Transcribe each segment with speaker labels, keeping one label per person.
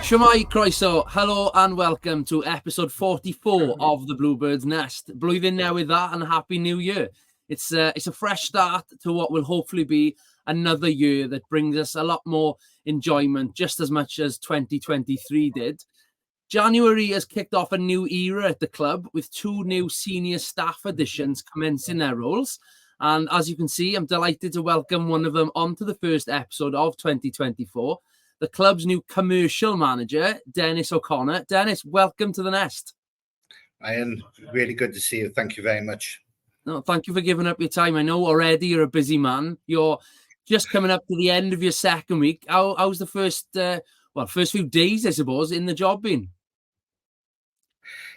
Speaker 1: Shwmai, croeso, hello and welcome to episode 44 of the Bluebirds Nest. Blwyddyn newydd dda and Happy New Year. It's a fresh start to what will hopefully be another year that brings us a lot more enjoyment, just as much as 2023 did. January has kicked off a new era at the club with two new senior staff additions commencing their roles. And as you can see, I'm delighted to welcome one of them onto the first episode of 2024. The club's new commercial manager, Dennis O'Connor. Dennis, welcome to the Nest.
Speaker 2: Ian, really good to see you. Thank you very much.
Speaker 1: No, thank you for giving up your time. I know already you're a busy man. You're just coming up to the end of your second week. How's the first few days, I suppose, in the job been?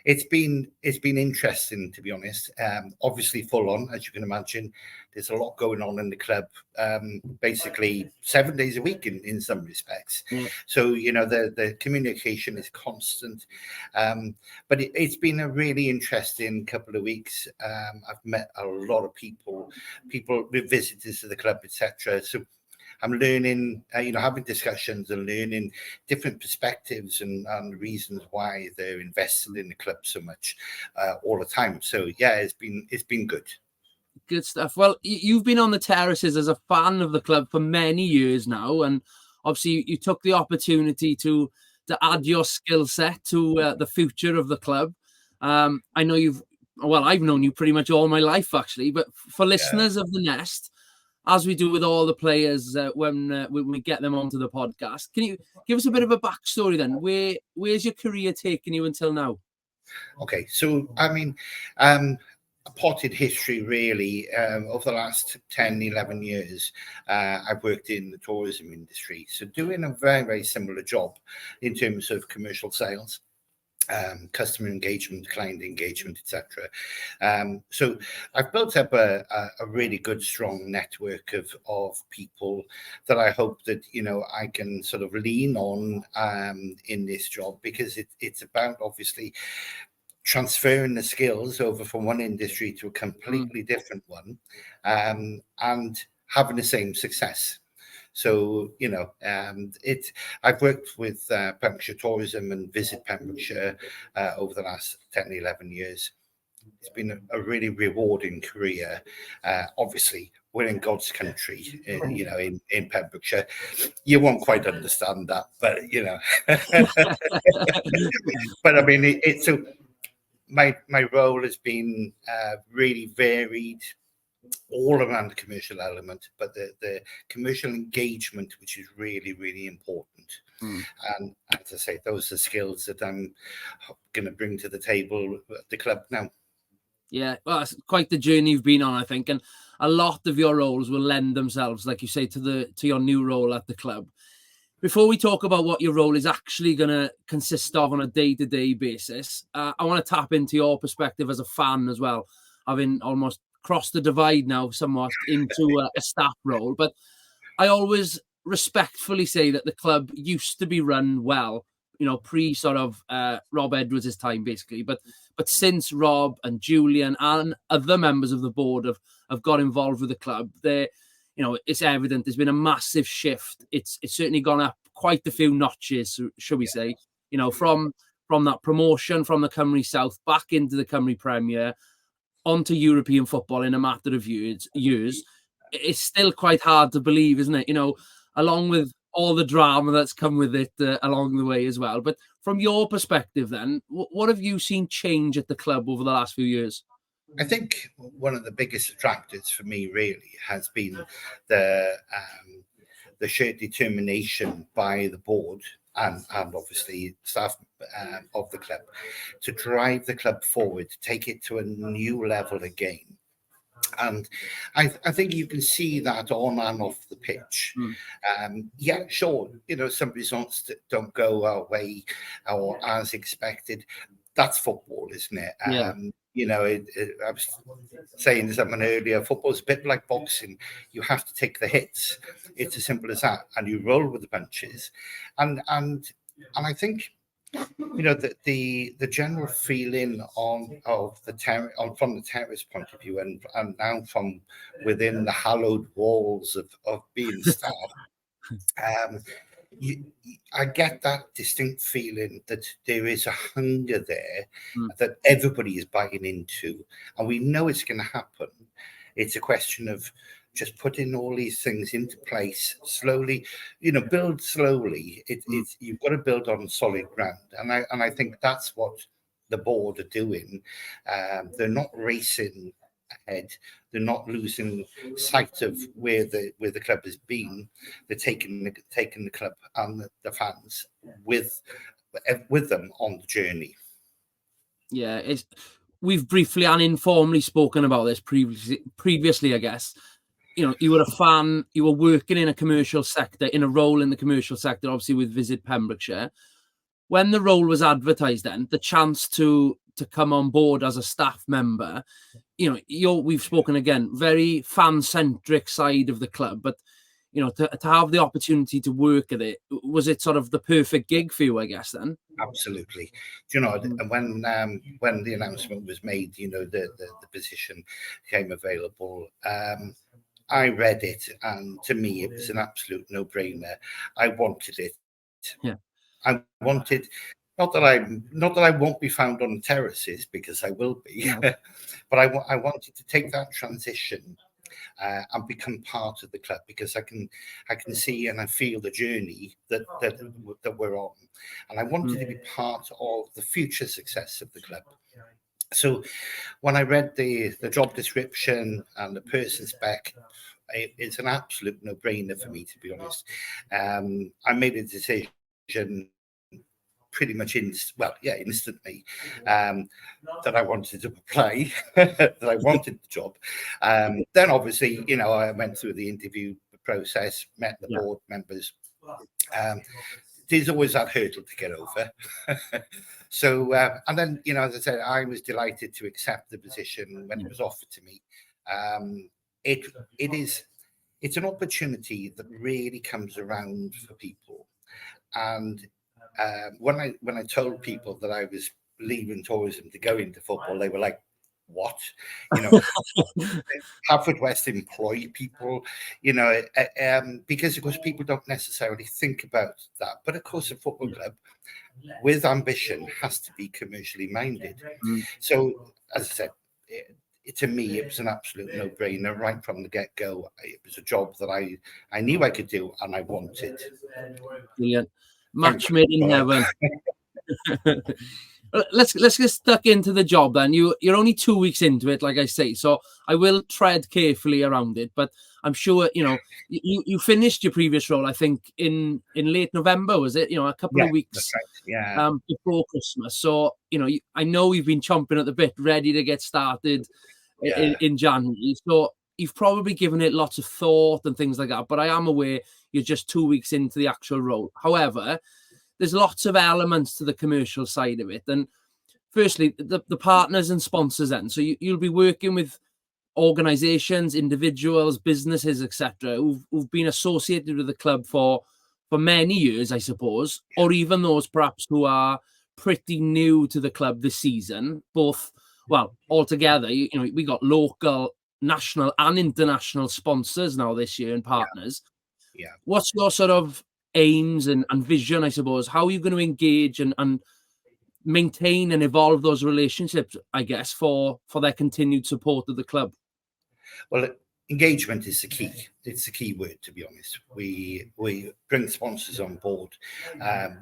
Speaker 2: It's been interesting, to be honest. Obviously full on, as you can imagine. There's a lot going on in the club, basically 7 days a week in some respects. So, the communication is constant. But it's been a really interesting couple of weeks. I've met a lot of people with visitors to the club, etc. So I'm learning, having discussions and learning different perspectives and reasons why they're invested in the club so much all the time. So yeah, it's been good.
Speaker 1: Good stuff. Well, you've been on the terraces as a fan of the club for many years now, and obviously you took the opportunity to add your skill set to the future of the club. I know I've known you pretty much all my life actually, but for listeners of the Nest, as we do with all the players when we get them onto the podcast, can you give us a bit of a backstory then? Where's your career taken you until now?
Speaker 2: Okay, so a potted history really. Over the last 10, 11 years, I've worked in the tourism industry, so doing a very, very similar job in terms of commercial sales. Customer engagement, client engagement, etc. So I've built up a really good, strong network of people that I hope that I can sort of lean on in this job, because it's about obviously transferring the skills over from one industry to a completely different one, and having the same success. So, I've worked with Pembrokeshire Tourism and Visit Pembrokeshire over the last 10, 11 years. It's been a really rewarding career. Obviously, we're in God's country, in Pembrokeshire. You won't quite understand that, but, but I mean, my role has been really varied, all around the commercial element, but the commercial engagement, which is really, really important. And as I say, those are skills that I'm going to bring to the table at the club now.
Speaker 1: Yeah, well, it's quite the journey you've been on, I think, and a lot of your roles will lend themselves, like you say, to your new role at the club. Before we talk about what your role is actually going to consist of on a day-to-day basis, I want to tap into your perspective as a fan as well, having almost crossed the divide now somewhat into a staff role. But I always respectfully say that the club used to be run well, pre sort of Rob Edwards' time, basically. But since Rob and Julian and other members of the board have got involved with the club, it's evident there's been a massive shift. It's certainly gone up quite a few notches, should we say? From that promotion from the Cymru South back into the Cymru Premier, onto European football in a matter of years. It's still quite hard to believe, isn't it? Along with all the drama that's come with it along the way as well. But from your perspective then, what have you seen change at the club over the last few years?
Speaker 2: I think one of the biggest attractors for me really has been the sheer determination by the board and obviously staff of the club to drive the club forward, to take it to a new level again. And I think you can see that on and off the pitch. Yeah, sure, some results don't go our way or as expected. That's football, isn't it?
Speaker 1: Yeah.
Speaker 2: I was saying to someone earlier, football's a bit like boxing. You have to take the hits. It's as simple as that, and you roll with the punches. And I think the general feeling from the terrace point of view, and now from within the hallowed walls of being staff, I get that distinct feeling that there is a hunger there
Speaker 1: Mm.
Speaker 2: that everybody is buying into, and we know it's going to happen. It's a question of just putting all these things into place slowly, build slowly. It's you've got to build on solid ground, and I think that's what the board are doing. They're not racing ahead. They're not losing sight of where the club has been. They're taking the club and the fans with them on the journey.
Speaker 1: Yeah, we've briefly and informally spoken about this previously, I guess. You were a fan, you were working in a commercial sector, in a role in the commercial sector, obviously with Visit Pembrokeshire. When the role was advertised, then the chance to come on board as a staff member, we've spoken again, very fan-centric side of the club, but to have the opportunity to work at it, was it sort of the perfect gig for you, I guess, then?
Speaker 2: Absolutely. And when the announcement was made, the position came available. I read it, and to me, it was an absolute no-brainer. I wanted it.
Speaker 1: Yeah.
Speaker 2: I wanted, not that I won't be found on terraces, because I will be,
Speaker 1: Yeah.
Speaker 2: but I wanted to take that transition and become part of the club, because I can see and I feel the journey that we're on, and I wanted to be part of the future success of the club. So when I read the job description and the person spec, it's an absolute no-brainer for me, to be honest. I made a decision pretty much instantly, that I wanted to apply, that I wanted the job. Then obviously, I went through the interview process, met the board members. There's always that hurdle to get over. So, and then, as I said, I was delighted to accept the position when it was offered to me. It's an opportunity that really comes around for people. And when I told people that I was leaving tourism to go into football, they were like, "What?" Haverfordwest employ people, because of course people don't necessarily think about that. But of course, a football club with ambition has to be commercially minded. So, as I said, to me, it was an absolute no-brainer right from the get-go. It was a job that I knew I could do and I wanted.
Speaker 1: Brilliant. Match made in heaven. Let's get stuck into the job then. You're only 2 weeks into it, like I say, so I will tread carefully around it. But I'm sure you finished your previous role, I think, in late November, was it? A couple of weeks before Christmas. So I know you've been chomping at the bit, ready to get started in January. So you've probably given it lots of thought and things like that. But I am aware you're just 2 weeks into the actual role. However, there's lots of elements to the commercial side of it. And firstly, the partners and sponsors then. So you'll be working with organizations, individuals, businesses, etc., who've been associated with the club for many years, I suppose, or even those perhaps who are pretty new to the club this season, both, well, altogether, we got local, national and international sponsors now this year and partners.
Speaker 2: Yeah.
Speaker 1: What's your sort of aims and vision, I suppose? How are you going to engage and maintain and evolve those relationships, I guess, for their continued support of the club?
Speaker 2: Well, engagement is the key. It's the key word, to be honest. We bring sponsors on board.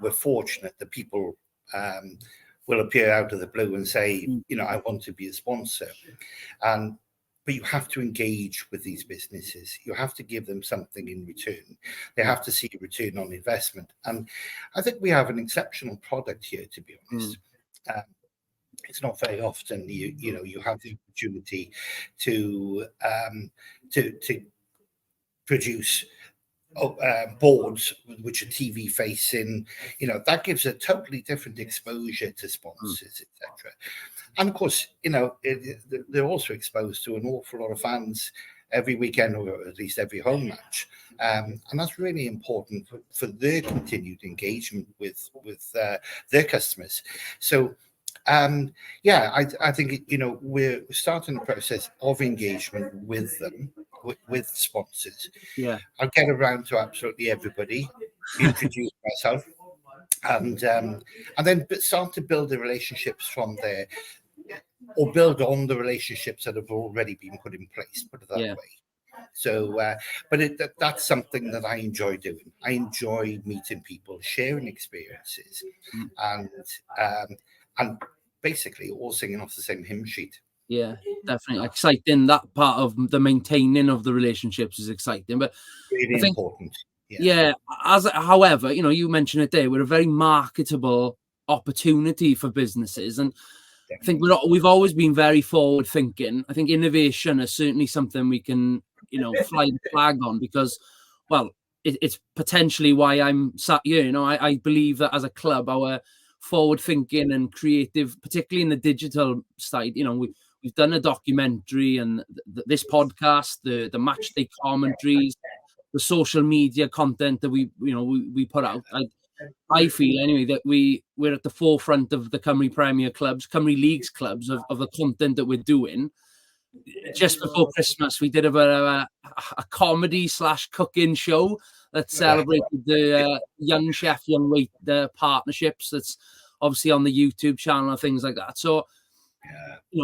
Speaker 2: We're fortunate that people will appear out of the blue and say, I want to be a sponsor. But you have to engage with these businesses. You have to give them something in return. They have to see a return on investment. And I think we have an exceptional product here, to be honest. It's not very often you have the opportunity to produce boards which are TV facing. That gives a totally different exposure to sponsors, etc. And of course, they're also exposed to an awful lot of fans every weekend, or at least every home match, and that's really important for their continued engagement with their customers. So I think we're starting the process of engagement with them, with sponsors.
Speaker 1: Yeah,
Speaker 2: I'll get around to absolutely everybody. introduce myself, and then start to build the relationships from there, or build on the relationships that have already been put in place. Put it that way. So, but that's something that I enjoy doing. I enjoy meeting people, sharing experiences, and basically all singing off the same hymn sheet.
Speaker 1: Yeah, definitely exciting. That part of the maintaining of the relationships is exciting, but
Speaker 2: really
Speaker 1: I think,
Speaker 2: important.
Speaker 1: Yeah, however, you mentioned it there, we're a very marketable opportunity for businesses, and I think we've always been very forward thinking. I think innovation is certainly something we can, fly the flag on, because, well, it's potentially why I'm sat here. I believe that as a club, our forward thinking and creative, particularly in the digital side, we've done a documentary, and this podcast, the match day commentaries, the social media content that we put out. I feel anyway that we're at the forefront of the Cymru Premier clubs, Cymru Leagues clubs, of the content that we're doing. Just before Christmas, we did a comedy / cooking show that celebrated the young chef, young waiter partnerships. That's obviously on the YouTube channel and things like that. So,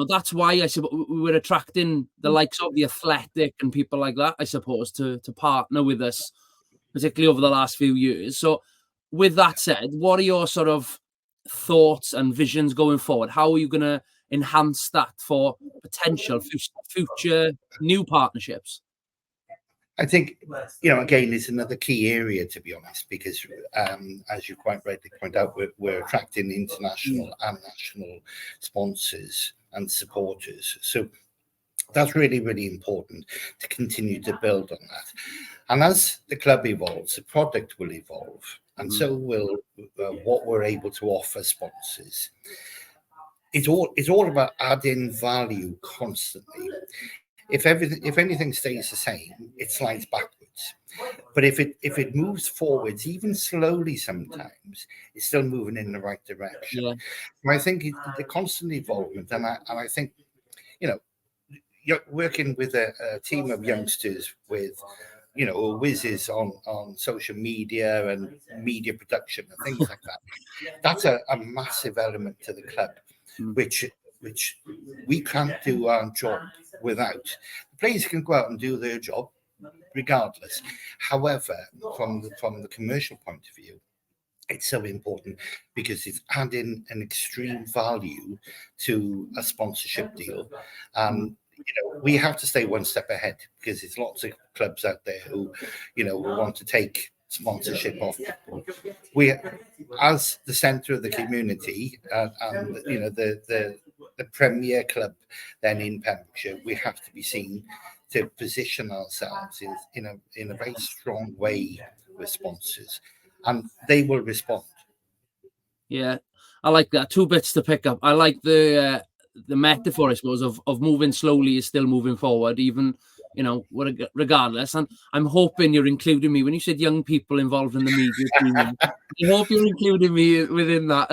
Speaker 1: that's why I suppose we're attracting the likes of The Athletic and people like that, I suppose, to partner with us, particularly over the last few years. So, with that said, what are your sort of thoughts and visions going forward? How are you going to enhance that for potential future new partnerships?
Speaker 2: I think, again, it's another key area, to be honest, because as you quite rightly point out, we're attracting international and national sponsors and supporters. So that's really, really important to continue to build on that. And as the club evolves, the product will evolve, and so will what we're able to offer sponsors. It's all about adding value constantly. If anything stays the same, it slides backwards. But if it moves forwards, even slowly sometimes, it's still moving in the right direction. Yeah. I think the constant involvement, and I think, you're working with a team of youngsters with, whizzes on social media and media production and things like that. That's a massive element to the club, which we can't do our job without. The players can go out and do their job regardless. However, from the commercial point of view, it's so important because it's adding an extreme value to a sponsorship deal. We have to stay one step ahead, because there's lots of clubs out there who, want to take sponsorship off people. We, as the centre of the community, and the premier club then in Pembrokeshire, we have to be seen to position ourselves in a very strong way with sponsors, and they will respond.
Speaker 1: Yeah, I like that. 2 bits to pick up. I like the metaphor, I suppose, of moving slowly is still moving forward, even, regardless. And I'm hoping you're including me when you said young people involved in the media team. I hope you're including me within that.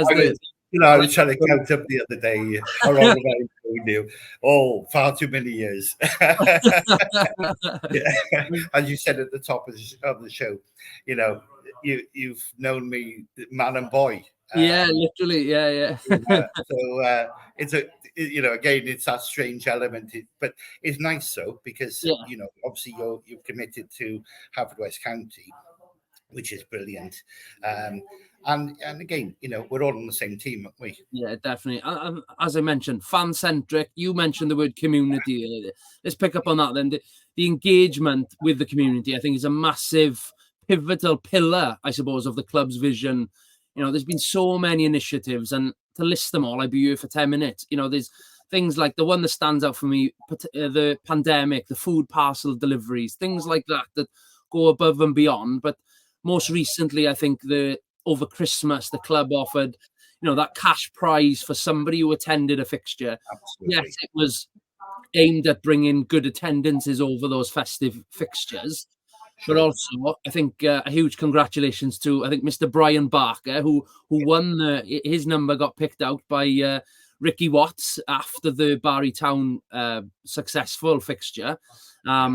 Speaker 2: I was trying to count up the other day. How long have I included you? Oh, far too many years. As you said at the top of the show, you've known me man and boy.
Speaker 1: Literally, yeah.
Speaker 2: So it's again, it's that strange element, but it's nice though, because obviously you're committed to Haverfordwest County, which is brilliant. And again, we're all on the same team, aren't we?
Speaker 1: Yeah, definitely. As I mentioned, fan-centric. You mentioned the word community. Let's pick up on that then. The engagement with the community, I think, is a massive, pivotal pillar, I suppose, of the club's vision. There's been so many initiatives, and to list them all, I'd be here for 10 minutes. There's things like the one that stands out for me, the pandemic, the food parcel deliveries, things like that go above and beyond. But most recently, I think over Christmas, the club offered, that cash prize for somebody who attended a fixture.
Speaker 2: Absolutely.
Speaker 1: Yes, it was aimed at bringing good attendances over those festive fixtures. Sure. But also, I think a huge congratulations to, I think, Mr. Brian Barker, who won. His number got picked out by Ricky Watts after the Barry Town successful fixture. I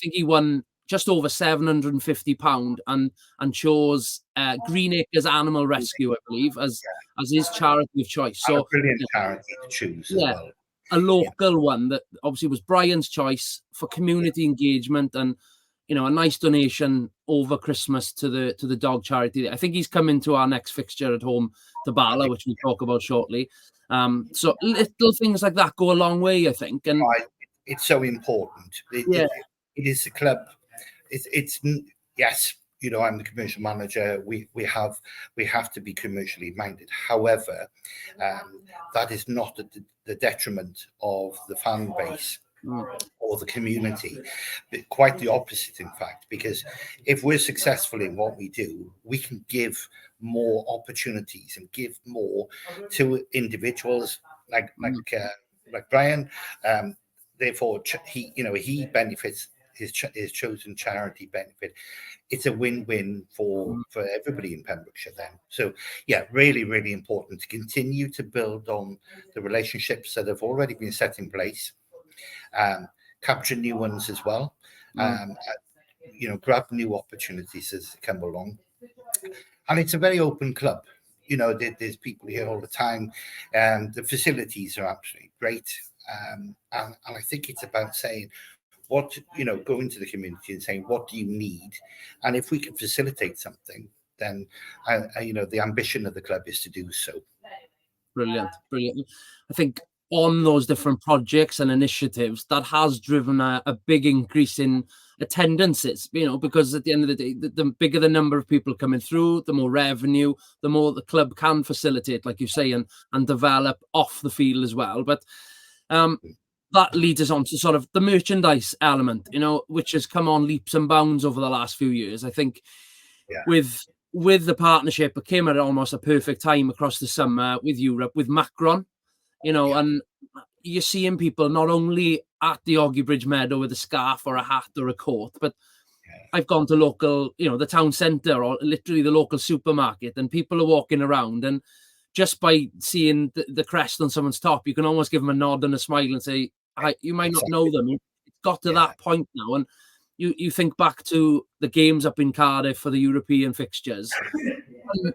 Speaker 1: think he won just over £750 and chose Greenacres Animal Rescue, I believe, as his charity of choice.
Speaker 2: And
Speaker 1: So
Speaker 2: a brilliant charity to choose as well.
Speaker 1: a local one that obviously was Brian's choice for community engagement and, you know, a nice donation over Christmas to the dog charity. I think he's coming to our next fixture at home to Bala, which we'll talk about shortly. So little things like that go a long way, I think. And
Speaker 2: it's so important. It is a club. It's yes, you know, I'm the commercial manager. We have to be commercially minded. However, that is not the detriment of the fan base or the community. Quite the opposite, in fact, because if we're successful in what we do, we can give more opportunities and give more to individuals like Brian. Therefore, he benefits. His chosen charity benefit. It's a win-win for everybody in Pembrokeshire then. So yeah, really, really important to continue to build on the relationships that have already been set in place, capture new ones as well, you know, grab new opportunities as they come along. And it's a very open club. You know, there's people here all the time. The facilities are absolutely great. And I think it's about saying, go into the community and saying, what do you need? And if we can facilitate something, then, the ambition of the club is to do so.
Speaker 1: Brilliant. I think on those different projects and initiatives, that has driven a big increase in attendances, you know, because at the end of the day, the bigger the number of people coming through, the more revenue, the more the club can facilitate, like you say, and develop off the field as well. But that leads us on to sort of the merchandise element, you know, which has come on leaps and bounds over the last few years. I think with the partnership, it came at almost a perfect time across the summer with Europe, with Macron, you know, and you're seeing people not only at the Oggy Bridge Meadow with a scarf or a hat or a coat, but I've gone to local, you know, the town centre or literally the local supermarket, and people are walking around, and just by seeing the crest on someone's top, you can almost give them a nod and a smile and say, you might not know them. It's got to that point now. And you think back to the games up in Cardiff for the European fixtures,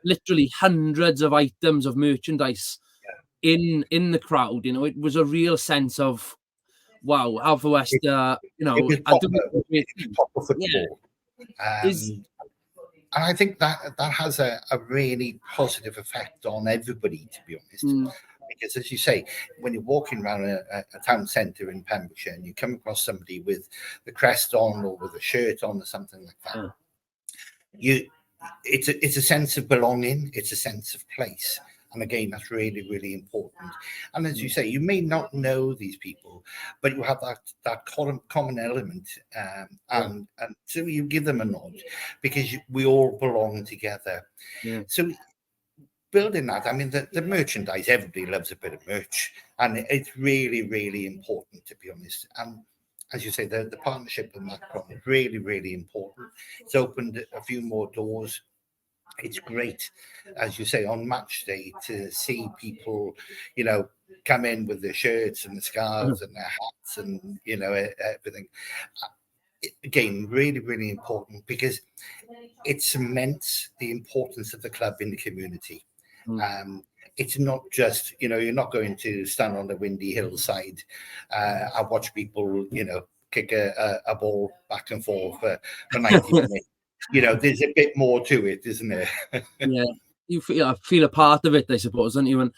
Speaker 1: literally hundreds of items of merchandise in the crowd. You know, it was a real sense of, wow, Alpha West, you know,
Speaker 2: it was proper football. And I think that has a really positive effect on everybody, to be honest. Because, as you say, when you're walking around a town centre in Pembrokeshire and you come across somebody with the crest on or with a shirt on or something like that, it's a sense of belonging. It's a sense of place. And again, that's really, really important. And as you say, you may not know these people, but you have that common element, and so you give them a nod because we all belong together. So building that, I mean, the merchandise, everybody loves a bit of merch, and it's really, really important, to be honest. And as you say, the partnership with Macron is really, really important. It's opened a few more doors. It's great, as you say, on match day to see people, you know, come in with their shirts and the scarves and their hats and, you know, everything. Again, really, really important because it cements the importance of the club in the community. It's not just, you know, you're not going to stand on the windy hillside and watch people, you know, kick a ball back and forth for 90 minutes. You know, there's a bit more to it, isn't there?
Speaker 1: You feel a part of it, I suppose, don't you? And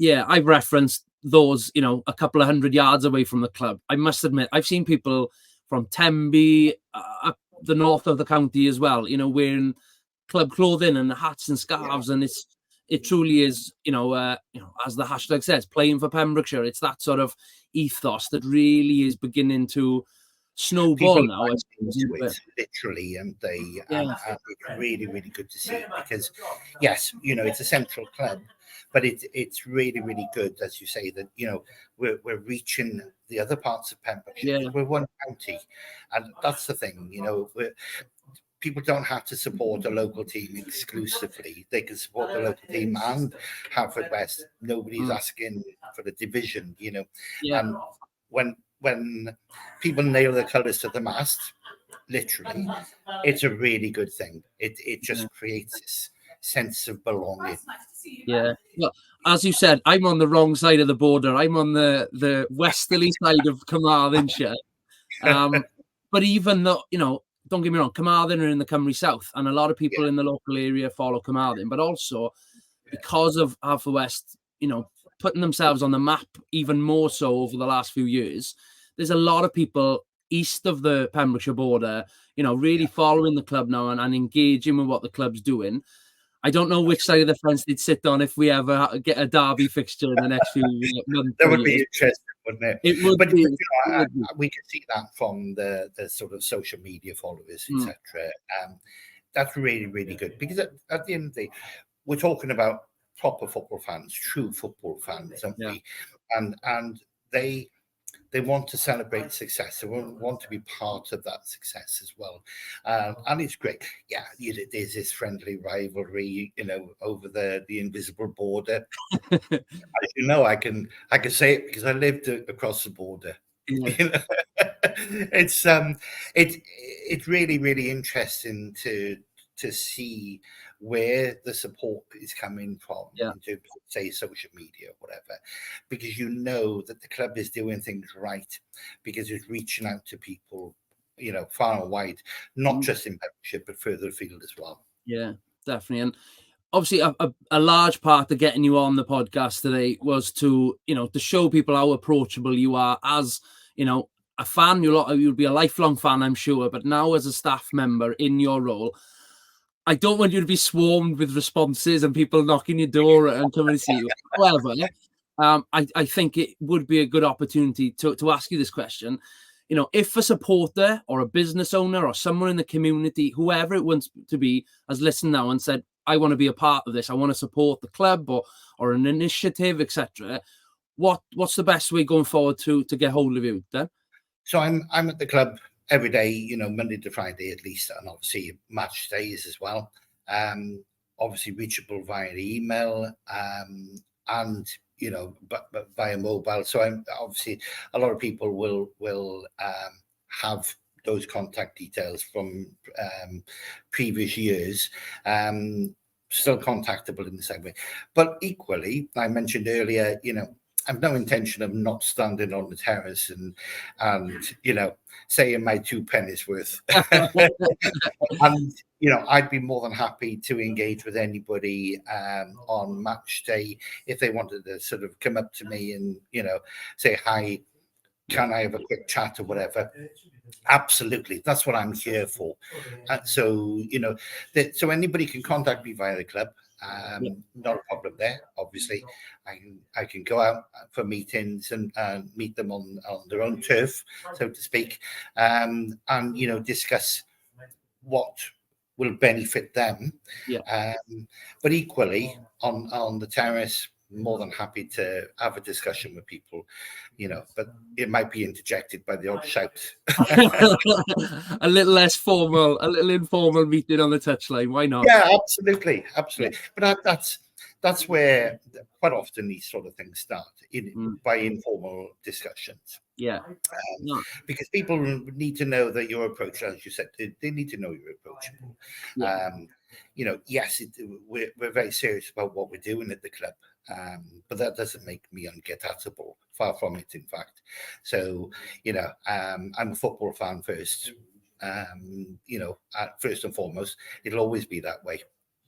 Speaker 1: I've referenced those, you know, a couple of 100 yards away from the club. I must admit, I've seen people from Tenby, up the north of the county as well, you know, wearing club clothing and hats and scarves, and it truly is, you know, as the hashtag says, playing for Pembrokeshire. It's that sort of ethos that really is beginning to snowball now.
Speaker 2: Literally, and it's really, really good to see, because yes, you know, it's a central club, but it's really, really good, as you say, that, you know, we're reaching the other parts of Pembrokeshire. We're one county, and that's the thing, you know. People don't have to support a local team exclusively. They can support the local team and Haverfordwest. Nobody's asking for the division, you know. And when when people nail the colours to the mast, literally, it's a really good thing. It just creates this sense of belonging.
Speaker 1: Yeah. Well, as you said, I'm on the wrong side of the border. I'm on the westerly side of Carmarthenshire. But even though, don't get me wrong, Carmarthen are in the Cymru South, and a lot of people in the local area follow Carmarthen, but also because of Haverfordwest, putting themselves on the map even more so over the last few years, there's a lot of people east of the Pembrokeshire border, really following the club now and engaging with what the club's doing. I don't know which side of the fence they'd sit on if we ever get a derby fixture in the next few months.
Speaker 2: That would be interesting, wouldn't it?
Speaker 1: It would
Speaker 2: but
Speaker 1: be.
Speaker 2: We can see that from the sort of social media followers, etc. That's really, really good, because at the end of the day, we're talking about proper football fans, true football fans, aren't we? And they want to celebrate success. They want to be part of that success as well. And it's great. Yeah, there's this friendly rivalry, over the invisible border. As you know, I can say it because I lived across the border. Yeah. It's really, really interesting to see where the support is coming from in terms of, say, social media or whatever, because that the club is doing things right, because it's reaching out to people, far and wide, not just in Pembrokeshire, but further afield as well.
Speaker 1: Yeah, definitely. And obviously a large part of getting you on the podcast today was to show people how approachable you are as, a fan. You'll be a lifelong fan, I'm sure, but now as a staff member in your role, I don't want you to be swarmed with responses and people knocking your door and coming to see you. However, I think it would be a good opportunity to ask you this question. If a supporter or a business owner or someone in the community, whoever it wants to be, has listened now and said, I want to be a part of this, I want to support the club or an initiative, etc., what's the best way going forward to get hold of you then?
Speaker 2: So I'm at the club every day, Monday to Friday at least, and obviously match days as well. Obviously reachable via email, and but via mobile. So I'm obviously, a lot of people will have those contact details from previous years. Still contactable in the same way, but equally, I mentioned earlier, I've no intention of not standing on the terrace and saying my 2 pennies worth. And I'd be more than happy to engage with anybody on match day if they wanted to sort of come up to me and say hi. Can I have a quick chat or whatever? Absolutely, that's what I'm here for. So so anybody can contact me via the club. Not a problem there. Obviously, I can go out for meetings and meet them on their own turf, so to speak, and discuss what will benefit them. But equally on the terrace, more than happy to have a discussion with people, but it might be interjected by the odd shout.
Speaker 1: A little less formal, a little informal meeting on the touchline. Why not?
Speaker 2: Yeah, absolutely. But that's where quite often these sort of things start by informal discussions. Because people need to know that your approach, as you said, they need to know you're approachable. Yes, we're very serious about what we're doing at the club. But that doesn't make me unget-atable. Far from it, in fact. So, I'm a football fan first. First and foremost, it'll always be that way.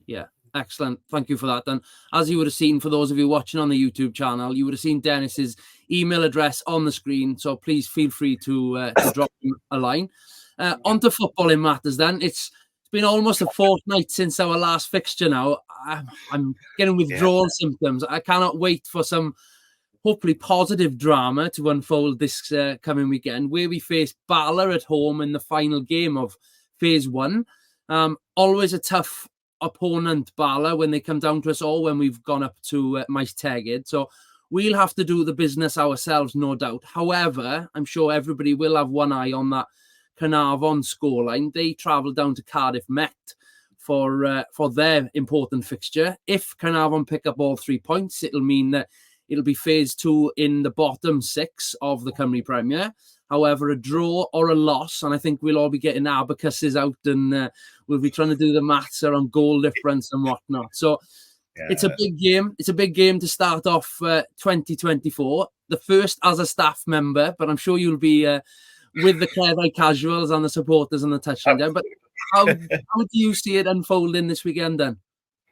Speaker 1: Yeah, excellent. Thank you for that. And as you would have seen, for those of you watching on the YouTube channel, you would have seen Dennis's email address on the screen. So please feel free to drop him a line. Onto footballing matters then. It's been almost a fortnight since our last fixture now. I'm getting withdrawal symptoms. I cannot wait for some hopefully positive drama to unfold this coming weekend, where we face Bala at home in the final game of Phase 1. Always a tough opponent, Bala, when they come down to us, or when we've gone up to Maes Tegid. So we'll have to do the business ourselves, no doubt. However, I'm sure everybody will have one eye on that Carnarvon scoreline. They travel down to Cardiff Met for their important fixture. If Carnarvon pick up all 3 points, it'll mean that it'll be phase 2 in the bottom 6 of the Cymru Premier. However, a draw or a loss, and I think we'll all be getting abacuses out, and we'll be trying to do the maths around goal difference and whatnot. So it's a big game. It's a big game to start off 2024. The first as a staff member, but I'm sure you'll be with the Cleddau casuals and the supporters on the touchline down. But how do you see it unfolding this weekend then?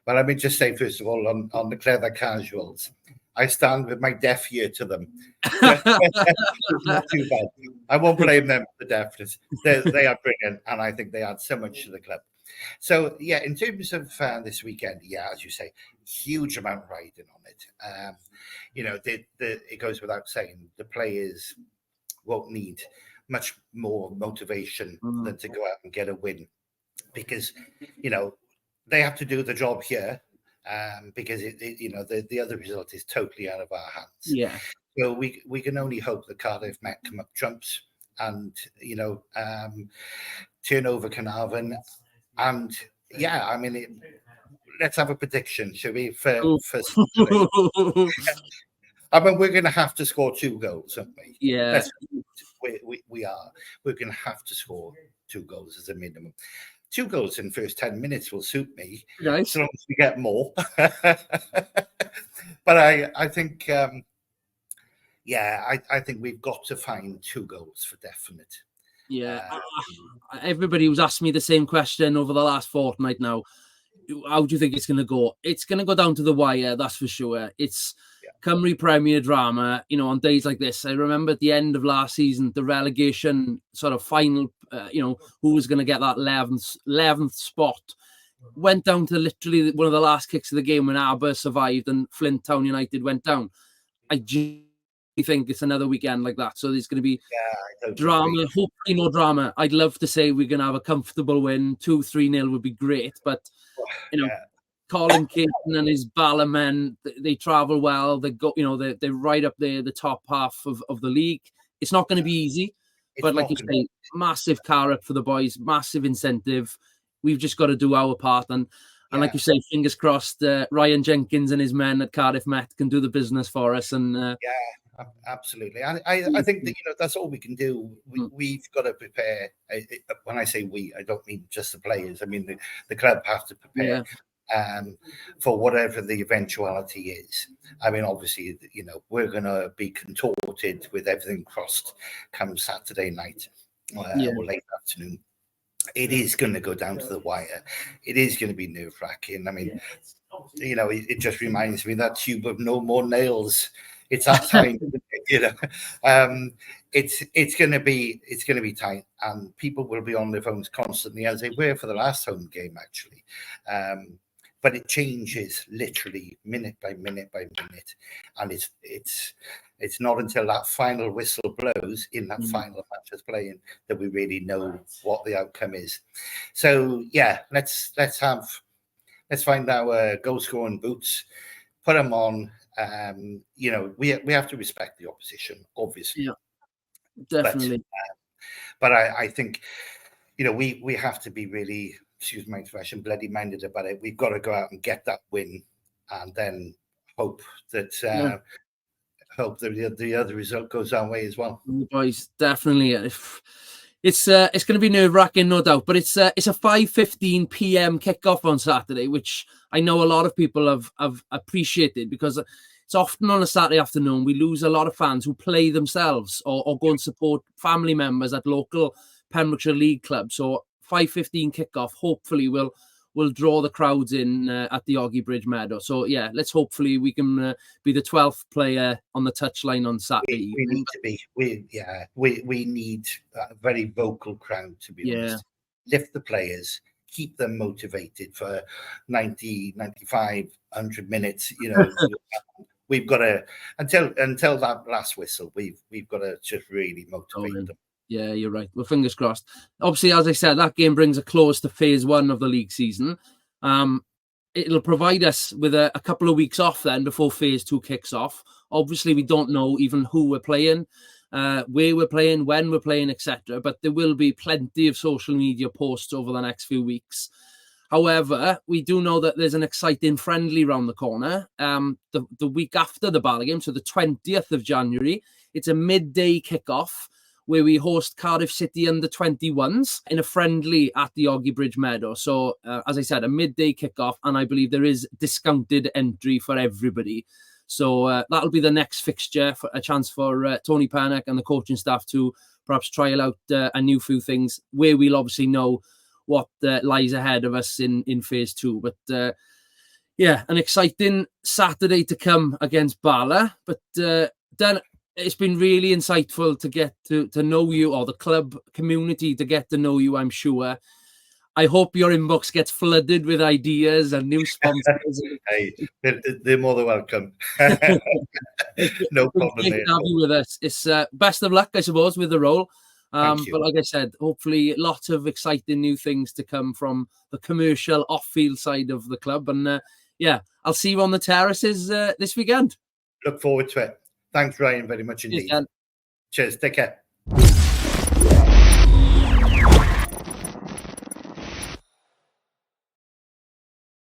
Speaker 2: Well, let me just say, first of all, on the Cleddau casuals, I stand with my deaf ear to them. It's not too bad. I won't blame them for the deafness. They are brilliant, and I think they add so much to the club. So, yeah, in terms of this weekend, yeah, as you say, huge amount riding on it. It goes without saying, the players won't need much more motivation than to go out and get a win, because, they have to do the job here. Because the other result is totally out of our hands.
Speaker 1: Yeah.
Speaker 2: So we can only hope that Cardiff Met come up trumps and turn over Carnarvon. And yeah, I mean, let's have a prediction, shall we? For I mean, we're going to have to score 2 goals, aren't we?
Speaker 1: Yeah.
Speaker 2: We are. We're going to have to score 2 goals as a minimum. 2 goals in the first 10 minutes will suit me,
Speaker 1: nice.
Speaker 2: As long as we get more. But I think, I think we've got to find 2 goals for definite.
Speaker 1: Yeah. Everybody who's asked me the same question over the last fortnight now, how do you think it's going to go? It's going to go down to the wire, that's for sure. It's Cymru Premier drama, on days like this. I remember at the end of last season, the relegation sort of final, who was going to get that 11th spot, went down to literally one of the last kicks of the game when Aber survived and Flint Town United went down. I genuinely think it's another weekend like that. So there's going to be drama, hopefully no drama. I'd love to say we're going to have a comfortable win. 2-3-0 would be great, but, Colin Keaton and his Bala men, they travel well. They go, they're right up there, the top half of the league. It's not going to be easy, but like you say, massive carrot for the boys, massive incentive. We've just got to do our part. And like you say, fingers crossed, Ryan Jenkins and his men at Cardiff Met can do the business for us. And
Speaker 2: absolutely. I think that, that's all we can do. We've got to prepare. When I say we, I don't mean just the players. I mean, the club have to prepare. For whatever the eventuality is. I mean, obviously, we're going to be contorted with everything crossed come Saturday night or late afternoon. It is going to go down to the wire. It is going to be nerve-wracking. I mean, it just reminds me of that tube of No More Nails. It's that time, It's going to be tight, and people will be on their phones constantly, as they were for the last home game, actually. But it changes literally minute by minute by minute, and it's not until that final whistle blows in that final match that's playing that we really know what the outcome is. So yeah, let's find our goal scoring boots, put them on. We have to respect the opposition, obviously.
Speaker 1: Yeah, definitely.
Speaker 2: But I think we have to be really, excuse my expression, bloody minded about it. We've got to go out and get that win, and then hope that the other result goes our way as well.
Speaker 1: Boys, definitely. It's going to be nerve-wracking, no doubt. But it's a 5:15 p.m. kickoff on Saturday, which I know a lot of people have appreciated, because it's often on a Saturday afternoon we lose a lot of fans who play themselves or go and support family members at local Pembrokeshire League clubs. So 5:15 kickoff, hopefully we'll draw the crowds in at the Oggy Bridge Meadow. So yeah, let's hopefully we can be the 12th player on the touchline on Saturday.
Speaker 2: We need to be. We need a very vocal crowd, to be honest. Lift the players, keep them motivated for 90, 95, 100 minutes. We've got to until that last whistle. We've got to just really motivate them.
Speaker 1: Yeah, you're right. Well, fingers crossed. Obviously, as I said, that game brings a close to phase 1 of the league season. It'll provide us with a couple of weeks off then before phase 2 kicks off. Obviously, we don't know even who we're playing, where we're playing, when we're playing, etc. But there will be plenty of social media posts over the next few weeks. However, we do know that there's an exciting friendly round the corner. The week after the Bala game, so the 20th of January, it's a midday kickoff where we host Cardiff City under 21s in a friendly at the Oggy Bridge Meadow. So, as I said, a midday kickoff, and I believe there is discounted entry for everybody. So that'll be the next fixture, for a chance for Tony Pennock and the coaching staff to perhaps trial out a new few things, where we'll obviously know what lies ahead of us in phase 2. But yeah, an exciting Saturday to come against Bala. But Dan, it's been really insightful to get to know you, or the club community to get to know you, I'm sure. I hope your inbox gets flooded with ideas and new sponsors.
Speaker 2: Hey, they're more than welcome. No problem.
Speaker 1: Great to have you with us. It's best of luck, I suppose, with the role. But like I said, hopefully lots of exciting new things to come from the commercial off-field side of the club. And yeah, I'll see you on the terraces this weekend.
Speaker 2: Look forward to it. Thanks, Ryan, very much indeed. Cheers. Take care.